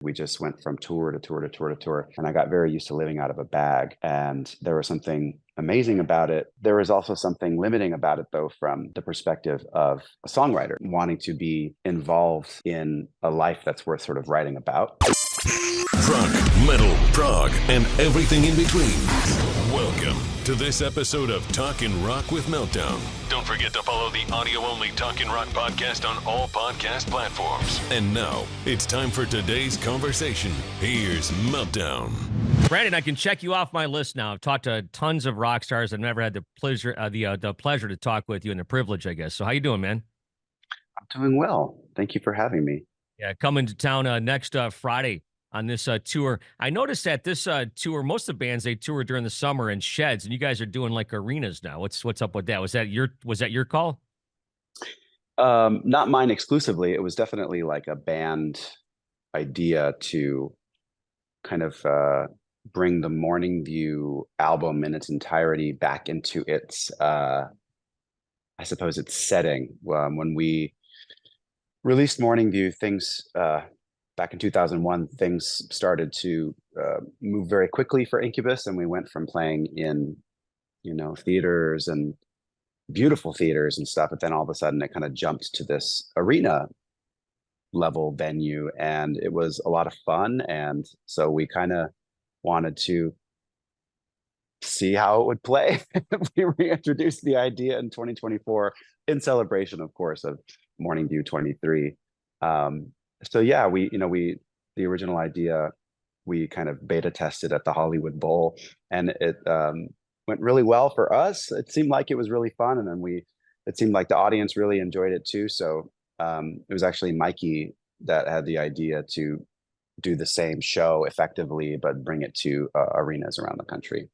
We just went from tour to tour to tour to tour. And I got very used to living out of a bag. And there was something amazing about it. There was also something limiting about it, though, from the perspective of a songwriter wanting to be involved in a life that's worth sort of writing about. Rock, metal, prog, and everything in between. Welcome to this episode of Talkin' Rock with Meltdown. Don't forget to follow the audio-only Talkin' Rock podcast on all podcast platforms. And now, it's time for today's conversation. Here's Meltdown. Brandon, I can check you off my list now. I've talked to tons of rock stars. I've never had the pleasure to talk with you, and the privilege, I guess. So how you doing, man? I'm doing well. Thank you for having me. Yeah, coming to town next Friday on this tour. I noticed that this tour, most of the bands, they tour during the summer in sheds, and you guys are doing like arenas now. What's up with that? Was that your call? Not mine exclusively. It was definitely like a band idea to kind of bring the Morning View album in its entirety back into its, I suppose, its setting. When we released Morning View, things back in 2001, things started to move very quickly for Incubus, and we went from playing in, theaters and beautiful theaters and stuff, but then all of a sudden it kind of jumped to this arena level venue, and it was a lot of fun. And so we kind of wanted to see how it would play. We reintroduced the idea in 2024 in celebration, of course, of Morning View 23. So yeah, the original idea, we kind of beta tested at the Hollywood Bowl, and it went really well for us. It seemed like it was really fun, and then it seemed like the audience really enjoyed it too. So it was actually Mikey that had the idea to do the same show effectively, but bring it to arenas around the country.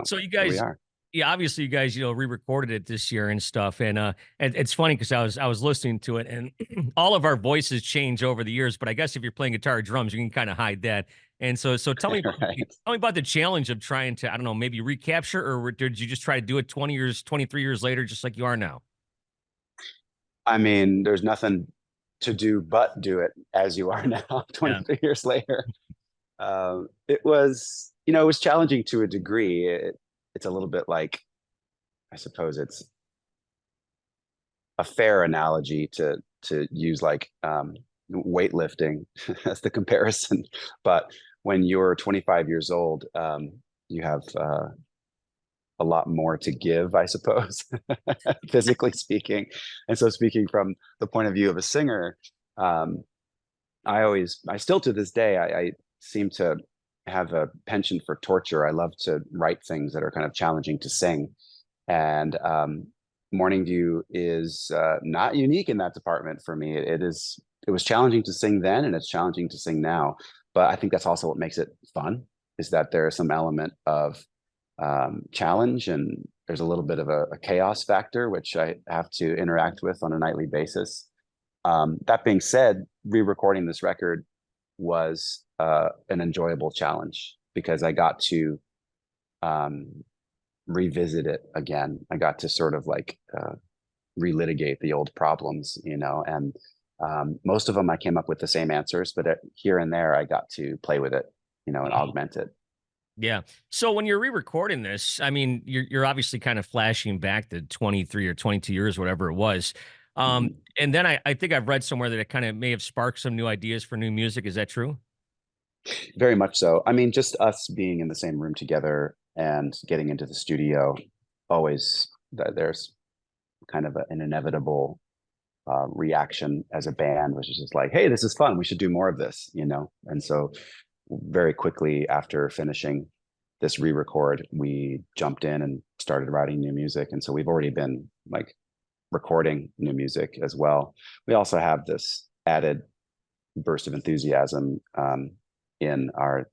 So you here we guys, are. yeah, obviously you guys, re-recorded it this year and stuff. And it's funny because I was listening to it, and all of our voices change over the years. But I guess if you're playing guitar or drums, you can kind of hide that. And so tell me, Right. tell me about the challenge of trying to, I don't know, maybe recapture, or did you just try to do it 23 years later, just like you are now? I mean, there's nothing to do but do it as you are now, 23 years later. It was challenging to a degree. It's a little bit like, I suppose it's a fair analogy to use like weightlifting as the comparison. But when you're 25 years old, you have a lot more to give, I suppose, physically speaking. And so speaking from the point of view of a singer, I still to this day, I seem to have a penchant for torture. I love to write things that are kind of challenging to sing. And Morning View is not unique in that department for me. It was challenging to sing then, and it's challenging to sing now. But I think that's also what makes it fun, is that there's some element of challenge, and there's a little bit of a chaos factor, which I have to interact with on a nightly basis. That being said, re-recording this record was an enjoyable challenge because I got to revisit it again. I got to sort of like relitigate the old problems, and most of them I came up with the same answers, but here and there I got to play with it, and augment it. Yeah. So when you're re-recording this, I mean, you're obviously kind of flashing back to 23 or 22 years, whatever it was. And then I think I've read somewhere that it kind of may have sparked some new ideas for new music. Is that true? Very much so. I mean, just us being in the same room together and getting into the studio, always there's kind of an inevitable reaction as a band, which is just like, hey, this is fun. We should do more of this, And so very quickly after finishing this re-record, we jumped in and started writing new music. And so we've already been like recording new music as well. We also have this added burst of enthusiasm in our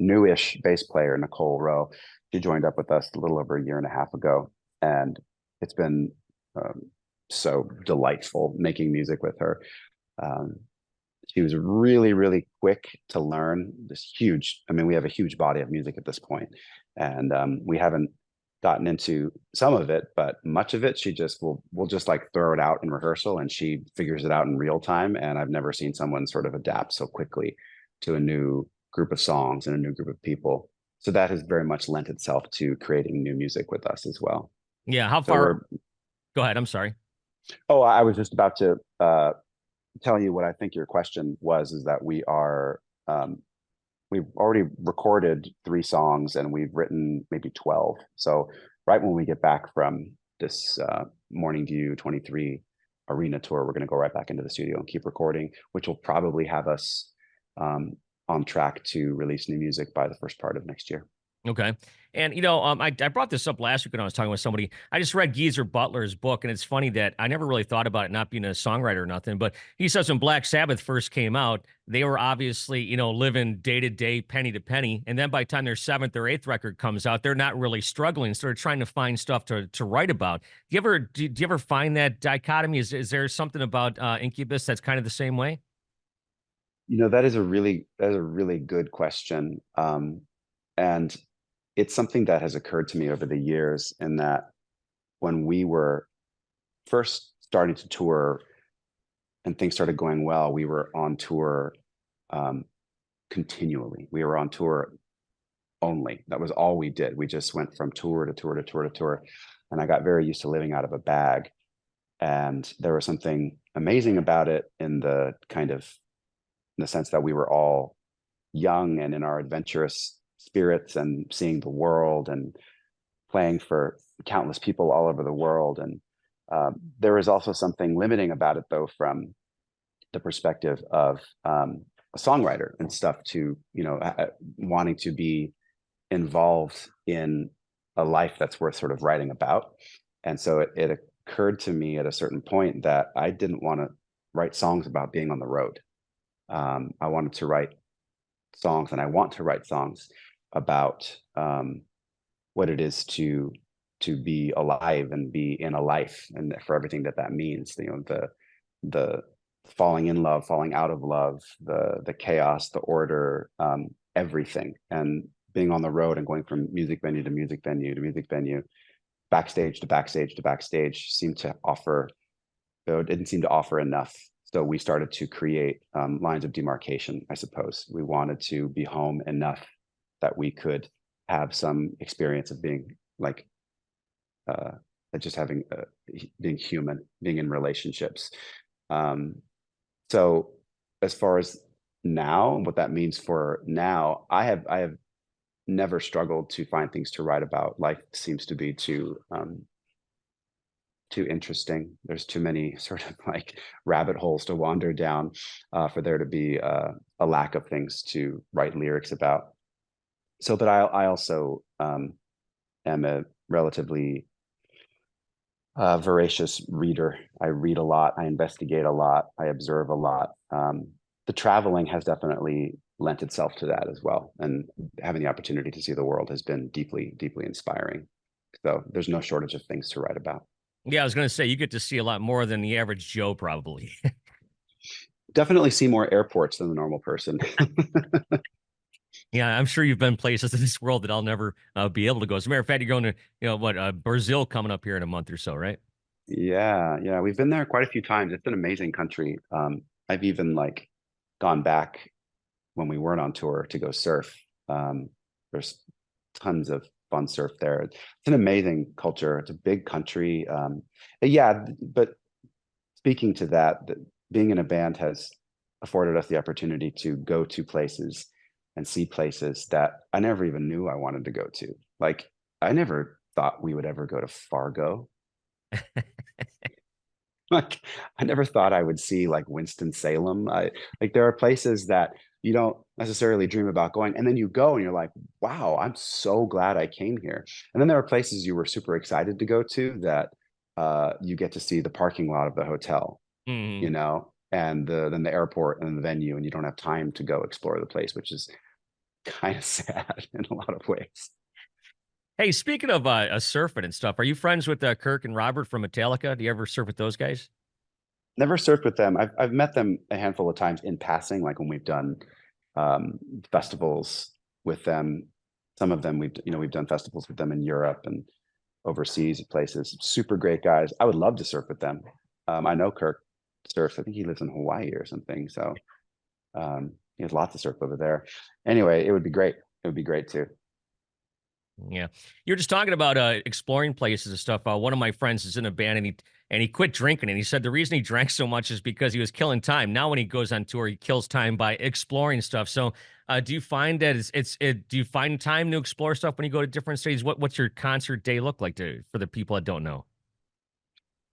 newish bass player, Nicole Rowe. She joined up with us a little over a year and a half ago, and it's been so delightful making music with her. She was really, really quick to learn this huge, we have a huge body of music at this point, and we haven't gotten into some of it, but much of it, she just will just like throw it out in rehearsal, and she figures it out in real time. And I've never seen someone sort of adapt so quickly to a new group of songs and a new group of people. So that has very much lent itself to creating new music with us as well. Yeah. How So far? Go ahead. I'm sorry. oh, I was just about to tell you what I think your question was, is that we've already recorded 3 songs and we've written maybe 12. So right when we get back from this Morning View 23 arena tour, we're going to go right back into the studio and keep recording, which will probably have us on track to release new music by the first part of next year. Okay. And I brought this up last week when I was talking with somebody. I just read Geezer Butler's book, and it's funny that I never really thought about it not being a songwriter or nothing. But he says when Black Sabbath first came out, they were obviously, living day to day, penny to penny. And then by the time their 7th or 8th record comes out, they're not really struggling. So they're trying to find stuff to write about. Do you ever find that dichotomy? Is there something about Incubus that's kind of the same way? That is a really good question. And it's something that has occurred to me over the years, in that when we were first starting to tour and things started going well, we were on tour continually. We were on tour only. That was all we did. We just went from tour to tour to tour to tour. And I got very used to living out of a bag. And there was something amazing about it in the sense that we were all young and in our adventurous spirits and seeing the world and playing for countless people all over the world. And there was also something limiting about it, though, from the perspective of a songwriter and stuff, to wanting to be involved in a life that's worth sort of writing about. And so it occurred to me at a certain point that I didn't want to write songs about being on the road. I wanted to write songs, and I want to write songs about what it is to be alive and be in a life, and for everything that means. The falling in love, falling out of love, the chaos, the order, everything, and being on the road and going from music venue to music venue to music venue, backstage to backstage to backstage, didn't seem to offer enough. So we started to create lines of demarcation, I suppose. We wanted to be home enough that we could have some experience of being like, just having, being human, being in relationships. So as far as now, what that means for now, I have never struggled to find things to write about. Life seems to be too interesting. There's too many sort of like rabbit holes to wander down for there to be a lack of things to write lyrics about. So, but I also am a relatively voracious reader. I read a lot. I investigate a lot. I observe a lot. The traveling has definitely lent itself to that as well. And having the opportunity to see the world has been deeply, deeply inspiring. So there's no shortage of things to write about. Yeah, I was going to say you get to see a lot more than the average Joe, probably. Definitely see more airports than the normal person. Yeah, I'm sure you've been places in this world that I'll never be able to go. As a matter of fact, you're going to, Brazil coming up here in a month or so, right? Yeah. We've been there quite a few times. It's an amazing country. I've even gone back when we weren't on tour to go surf. There's tons of fun surf there. It's an amazing culture. It's a big country. Yeah, but speaking to that, being in a band has afforded us the opportunity to go to places and see places that I never even knew I wanted to go to. Like, I never thought we would ever go to Fargo. I never thought I would see Winston-Salem. There are places that you don't necessarily dream about going, and then you go and you're like, wow, I'm so glad I came here. And then there are places you were super excited to go to that you get to see the parking lot of the hotel, Mm. and then the airport and the venue, and you don't have time to go explore the place, which is kind of sad in a lot of ways. Hey, speaking of surfing and stuff, are you friends with Kirk and Robert from Metallica? Do you ever surf with those guys? Never surfed with them. I've met them a handful of times in passing, like when we've done festivals with them. Some of them we've done festivals with them in Europe and overseas places. Super great guys. I would love to surf with them. I know Kirk surfs. I think he lives in Hawaii or something. So He has lots of surf over there. Anyway, it would be great. It would be great too. Yeah. You're just talking about exploring places and stuff. One of my friends is in a band and he quit drinking, and he said the reason he drank so much is because he was killing time. Now when he goes on tour, he kills time by exploring stuff. So do you find that do you find time to explore stuff when you go to different cities? What's your concert day look like for the people that don't know?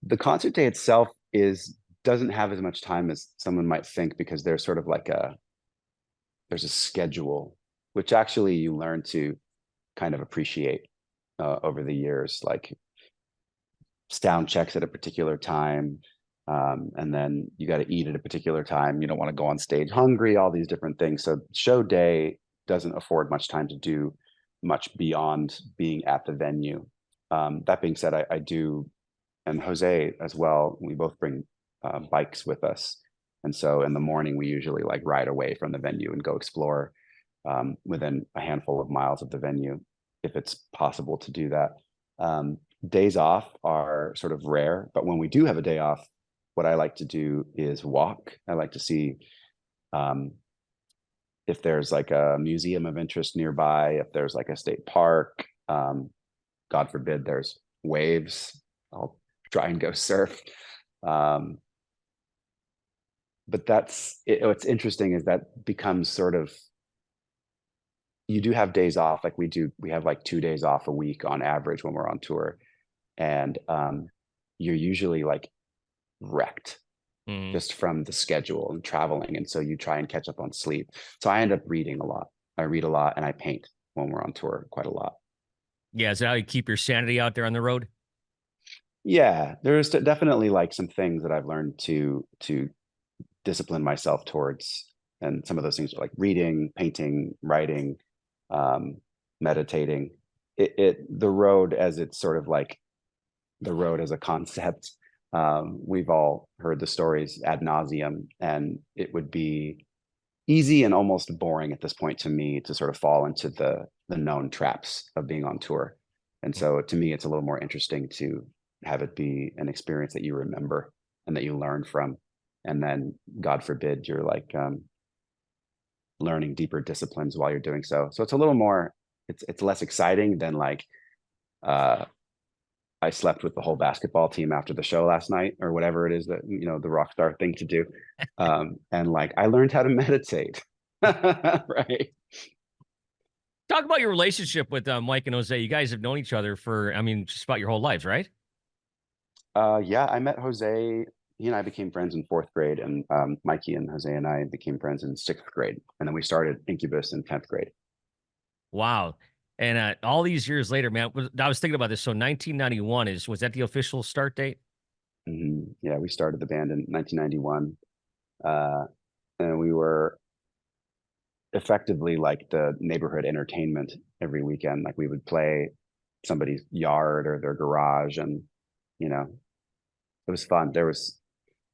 The concert day itself doesn't have as much time as someone might think, because there's sort of like there's a schedule, which actually you learn to kind of appreciate over the years, like sound checks at a particular time, and then you got to eat at a particular time. You don't want to go on stage hungry, all these different things. So show day doesn't afford much time to do much beyond being at the venue. That being said, I do, and Jose as well, we both bring bikes with us. And so in the morning, we usually like ride away from the venue and go explore within a handful of miles of the venue, if it's possible to do that. Days off are sort of rare, but when we do have a day off, what I like to do is walk. I like to see if there's like a museum of interest nearby, if there's like a state park, God forbid there's waves, I'll try and go surf. But that's it. What's interesting is that becomes sort of, you do have days off, like we have like 2 days off a week on average when we're on tour, and you're usually like wrecked just from the schedule and traveling, and so you try and catch up on sleep. So I end up reading a lot. I read a lot and I paint when we're on tour quite a lot. Yeah, is that how you keep your sanity out there on the road? Yeah, there's definitely like some things that I've learned to discipline myself towards, and some of those things are like reading, painting, writing, meditating. The road, as it's sort of like the road as a concept, we've all heard the stories ad nauseum, and it would be easy and almost boring at this point to me to sort of fall into the known traps of being on tour. And so to me, it's a little more interesting to have it be an experience that you remember and that you learn from. And then, God forbid, you're like learning deeper disciplines while you're doing so. So it's a little more, it's less exciting than like I slept with the whole basketball team after the show last night, or whatever it is that, the rock star thing to do. And like I learned how to meditate. Right. Talk about your relationship with Mike and Jose. You guys have known each other for, I mean, just about your whole lives, right? Yeah, I met Jose. He and I became friends in 4th grade, and Mikey and Jose and I became friends in 6th grade. And then we started Incubus in 10th grade. Wow. And all these years later, man, I was thinking about this. So 1991 was that the official start date? Yeah, we started the band in 1991. And we were effectively like the neighborhood entertainment every weekend. Like we would play somebody's yard or their garage, and it was fun. There was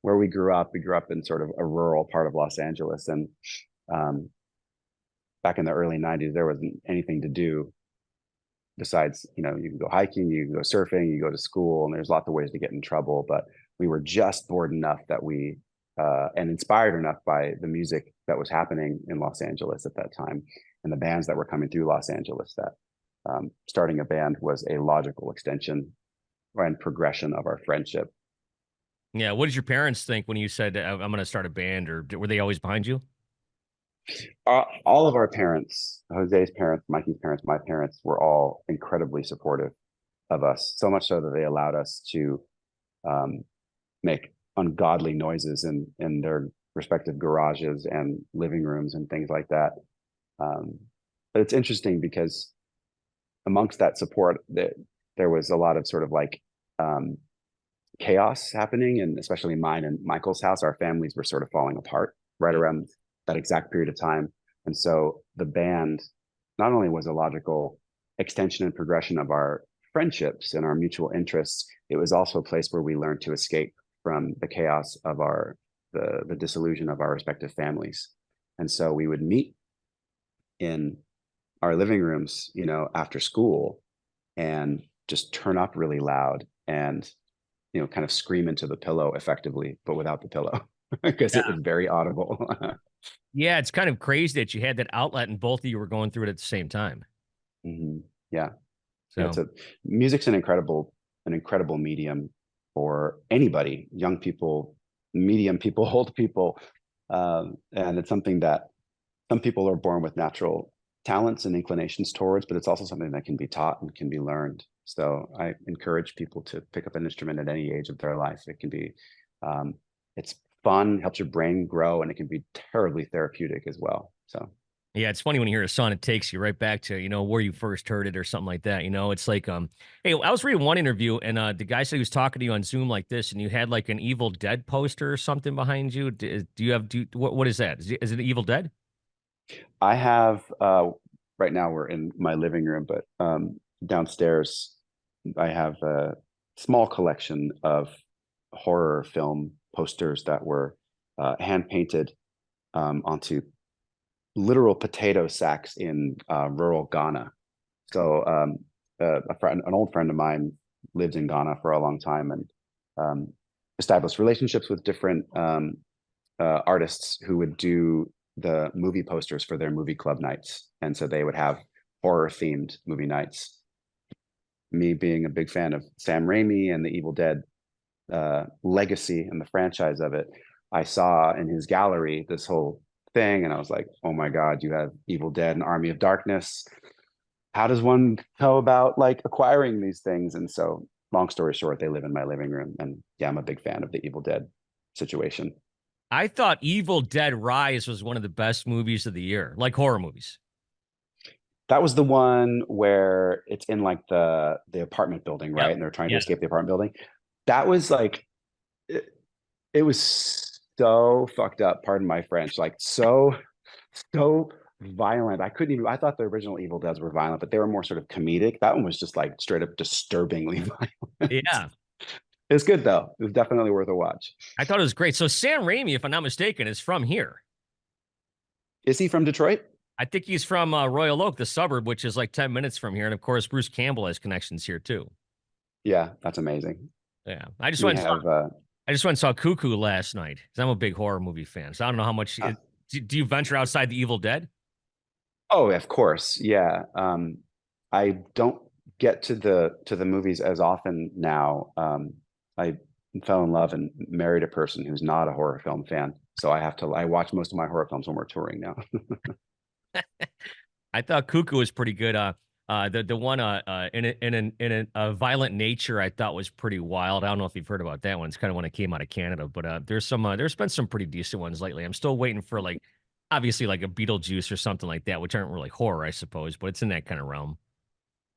where we grew up in sort of a rural part of Los Angeles, and back in the early 90s there wasn't anything to do besides, you can go hiking, you can go surfing, you go to school, and there's lots of ways to get in trouble. But we were just bored enough that we and inspired enough by the music that was happening in Los Angeles at that time, and the bands that were coming through Los Angeles, that starting a band was a logical extension and progression of our friendship. Yeah. What did your parents think when you said, I'm going to start a band, or were they always behind you? All of our parents, Jose's parents, Mikey's parents, my parents, were all incredibly supportive of us, so much so that they allowed us to make ungodly noises in their respective garages and living rooms and things like that. But it's interesting because amongst that support, there was a lot of sort of like chaos happening, and especially mine and Michael's house. Our families were sort of falling apart right around that exact period of time. And so the band not only was a logical extension and progression of our friendships and our mutual interests, it was also a place where we learned to escape from the chaos of the disillusion of our respective families. And so we would meet in our living rooms, after school, and just turn up really loud and, kind of scream into the pillow effectively, but without the pillow, because it was very audible. Yeah, it's kind of crazy that you had that outlet and both of you were going through it at the same time. Hmm. Yeah. Yeah, So music's an incredible medium for anybody, young people, medium people, old people, and it's something that some people are born with natural talents and inclinations towards, but it's also something that can be taught and can be learned. So I encourage people to pick up an instrument at any age of their life. It can be, um, it's fun, helps your brain grow, and it can be terribly therapeutic as well. So yeah, it's funny when you hear a song, it takes you right back to, where you first heard it or something like that. It's like, hey, I was reading one interview and the guy said he was talking to you on Zoom like this, and you had like an Evil Dead poster or something behind you. Do you have, what is that? Is it Evil Dead? I have, right now we're in my living room, but downstairs I have a small collection of horror film posters that were hand painted onto literal potato sacks in rural Ghana. So an old friend of mine lived in Ghana for a long time and established relationships with different artists who would do the movie posters for their movie club nights, and so they would have horror themed movie nights. Me being a big fan of Sam Raimi and the Evil Dead legacy and the franchise of it, I saw in his gallery this whole thing, and I was like, "Oh my God, you have Evil Dead and Army of Darkness. How does one go about like acquiring these things?" And so, long story short, they live in my living room, and yeah, I'm a big fan of the Evil Dead situation. I thought Evil Dead Rise was one of the best movies of the year, like horror movies. That was the one where it's in like the apartment building, right? Yep. And they're trying to Yeah. escape the apartment building. That was like it was so fucked up, pardon my French, like so violent. I couldn't even I thought the original Evil Deads were violent, but they were more sort of comedic. That one was just like straight up disturbingly violent. Yeah. It's good though. It was definitely worth a watch. I thought it was great. So Sam Raimi, if I'm not mistaken, is from here. Is he from Detroit? I think he's from Royal Oak, the suburb, which is like 10 minutes from here. And of course, Bruce Campbell has connections here too. Yeah, that's amazing. Yeah. I just We went and saw, have I just went and saw Cuckoo last night because I'm a big horror movie fan. So I don't know how much. uh, Do you venture outside the Evil Dead? oh, of course. Yeah. I don't get to the movies as often now. I fell in love and married a person who's not a horror film fan. So I watch most of my horror films when we're touring now. I thought Cuckoo was pretty good. The one a violent nature I thought was pretty wild. I don't know if you've heard about that one. It's kind of when it came out of Canada, but there's been some pretty decent ones lately. I'm still waiting for like obviously like a Beetlejuice or something like that, which aren't really horror, I suppose, but it's in that kind of realm.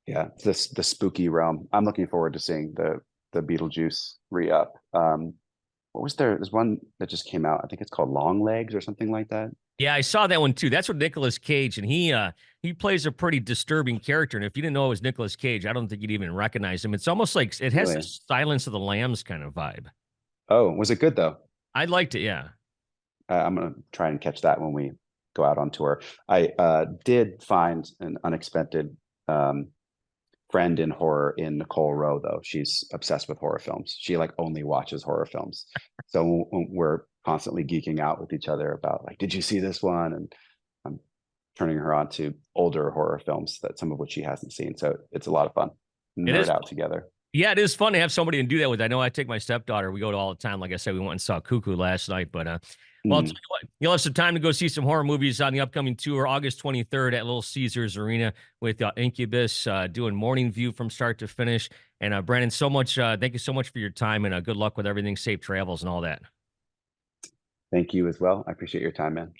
Yeah, this the spooky realm. I'm looking forward to seeing the Beetlejuice re-up. What was there? There's one that just came out. I think it's called Long Legs or something like that. Yeah, I saw that one too. That's with Nicolas Cage, and he plays a pretty disturbing character. And if you didn't know it was Nicolas Cage, I don't think you'd even recognize him. It's almost like it has a Really? Silence of the Lambs kind of vibe. Oh, was it good though? I liked it, yeah. I'm gonna try and catch that when we go out on tour. I did find an unexpected friend in horror in Nicole Rowe, though. She's obsessed with horror films. She like only watches horror films. So we're constantly geeking out with each other about like, did you see this one? And I'm turning her on to older horror films that some of which she hasn't seen. So it's a lot of fun. It Nerd is. out together. Yeah, it is fun to have somebody to do that with. I know I take my stepdaughter. We go to all the time. Like I said, we went and saw Cuckoo last night. But well, I'll tell Mm. you what, you'll have some time to go see some horror movies on the upcoming tour, August 23rd at Little Caesars Arena with Incubus, doing Morning View from start to finish. And Brandon, so much. Thank you so much for your time and good luck with everything. Safe travels and all that. Thank you as well. I appreciate your time, man.